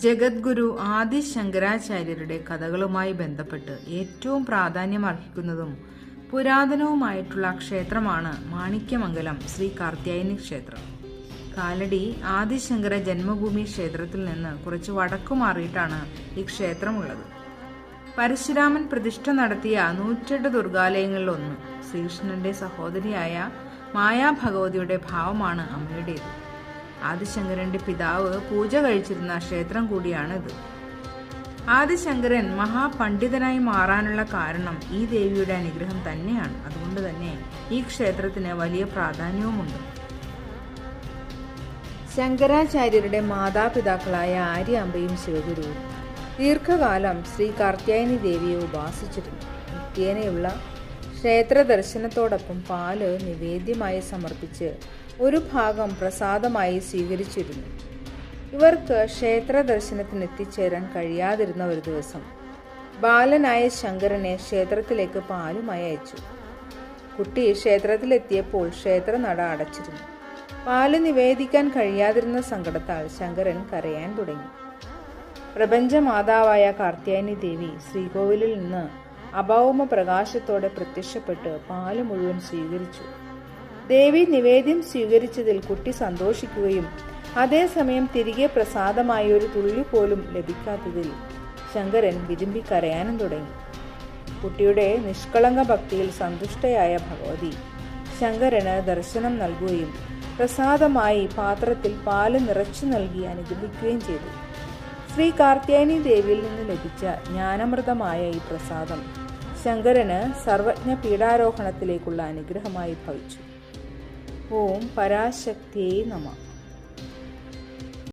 ജഗദ്ഗുരു ആദി ശങ്കരാചാര്യരുടെ കഥകളുമായി ബന്ധപ്പെട്ട് ഏറ്റവും പ്രാധാന്യമർഹിക്കുന്നതും പുരാതനവുമായിട്ടുള്ള ക്ഷേത്രമാണ് മാണിക്യമംഗലം ശ്രീ കാർത്യായനി ക്ഷേത്രം. കാലടി ആദിശങ്കര ജന്മഭൂമി ക്ഷേത്രത്തിൽ നിന്ന് കുറച്ച് വടക്കു മാറിയിട്ടാണ് ഈ ക്ഷേത്രമുള്ളത്. പരശുരാമൻ പ്രതിഷ്ഠ നടത്തിയ 108 ദുർഗാലയങ്ങളിലൊന്ന്. ശ്രീകൃഷ്ണന്റെ സഹോദരിയായ മായാഭഗവതിയുടെ ഭാവമാണ് അമ്മയുടേത്. ആദിശങ്കരന്റെ പിതാവ് പൂജ കഴിച്ചിരുന്ന ക്ഷേത്രം കൂടിയാണിത്. ആദിശങ്കരൻ മഹാപണ്ഡിതനായി മാറാനുള്ള കാരണം ഈ ദേവിയുടെ അനുഗ്രഹം തന്നെയാണ്. അതുകൊണ്ട് തന്നെ ഈ ക്ഷേത്രത്തിന് വലിയ പ്രാധാന്യവുമുണ്ട്. ശങ്കരാചാര്യരുടെ മാതാപിതാക്കളായ ആര്യാമ്പയും ശിവഗുരുവും ദീർഘകാലം ശ്രീ കാർത്യായനി ദേവിയെ ഉപാസിച്ചിരുന്നു. നിത്യേനയുള്ള ക്ഷേത്ര ദർശനത്തോടൊപ്പം പാല് നിവേദ്യമായി സമർപ്പിച്ച് ഒരു ഭാഗം പ്രസാദമായി സ്വീകരിച്ചിരുന്നു. ഇവർക്ക് ക്ഷേത്ര ദർശനത്തിന് എത്തിച്ചേരാൻ കഴിയാതിരുന്ന ഒരു ദിവസം ബാലനായ ശങ്കരനെ ക്ഷേത്രത്തിലേക്ക് പാലുമായി അയച്ചു. കുട്ടി ക്ഷേത്രത്തിലെത്തിയപ്പോൾ ക്ഷേത്രനട അടച്ചിരുന്നു. പാല് നിവേദിക്കാൻ കഴിയാതിരുന്ന സങ്കടത്താൽ ശങ്കരൻ കരയാൻ തുടങ്ങി. പ്രപഞ്ചമാതാവായ കാർത്യായനി ദേവി ശ്രീകോവിലിൽ നിന്ന് അഭൗമ പ്രകാശത്തോടെ പ്രത്യക്ഷപ്പെട്ട് പാല് മുഴുവൻ സ്വീകരിച്ചു. ദേവി നിവേദ്യം സ്വീകരിച്ചതിൽ കുട്ടി സന്തോഷിക്കുകയും അതേസമയം തിരികെ പ്രസാദമായി ഒരു തുള്ളി പോലും ലഭിക്കാത്തതിൽ ശങ്കരൻ വിതുമ്പി കരയാനും തുടങ്ങി. കുട്ടിയുടെ നിഷ്കളങ്ക ഭക്തിയിൽ സന്തുഷ്ടയായ ഭഗവതി ശങ്കരന് ദർശനം നൽകുകയും പ്രസാദമായി പാത്രത്തിൽ പാല് നിറച്ചു നൽകി അനുഗ്രഹിക്കുകയും ചെയ്തു. ശ്രീ കാർത്യായനി ദേവിയിൽ നിന്ന് ലഭിച്ച ജ്ഞാനാമൃതമായ ഈ പ്രസാദം ശങ്കരന് സർവജ്ഞ പീഠാരോഹണത്തിലേക്കുള്ള അനുഗ്രഹമായി ഭവിച്ചു. ഓം പരാശക്തിയേ നമഃ.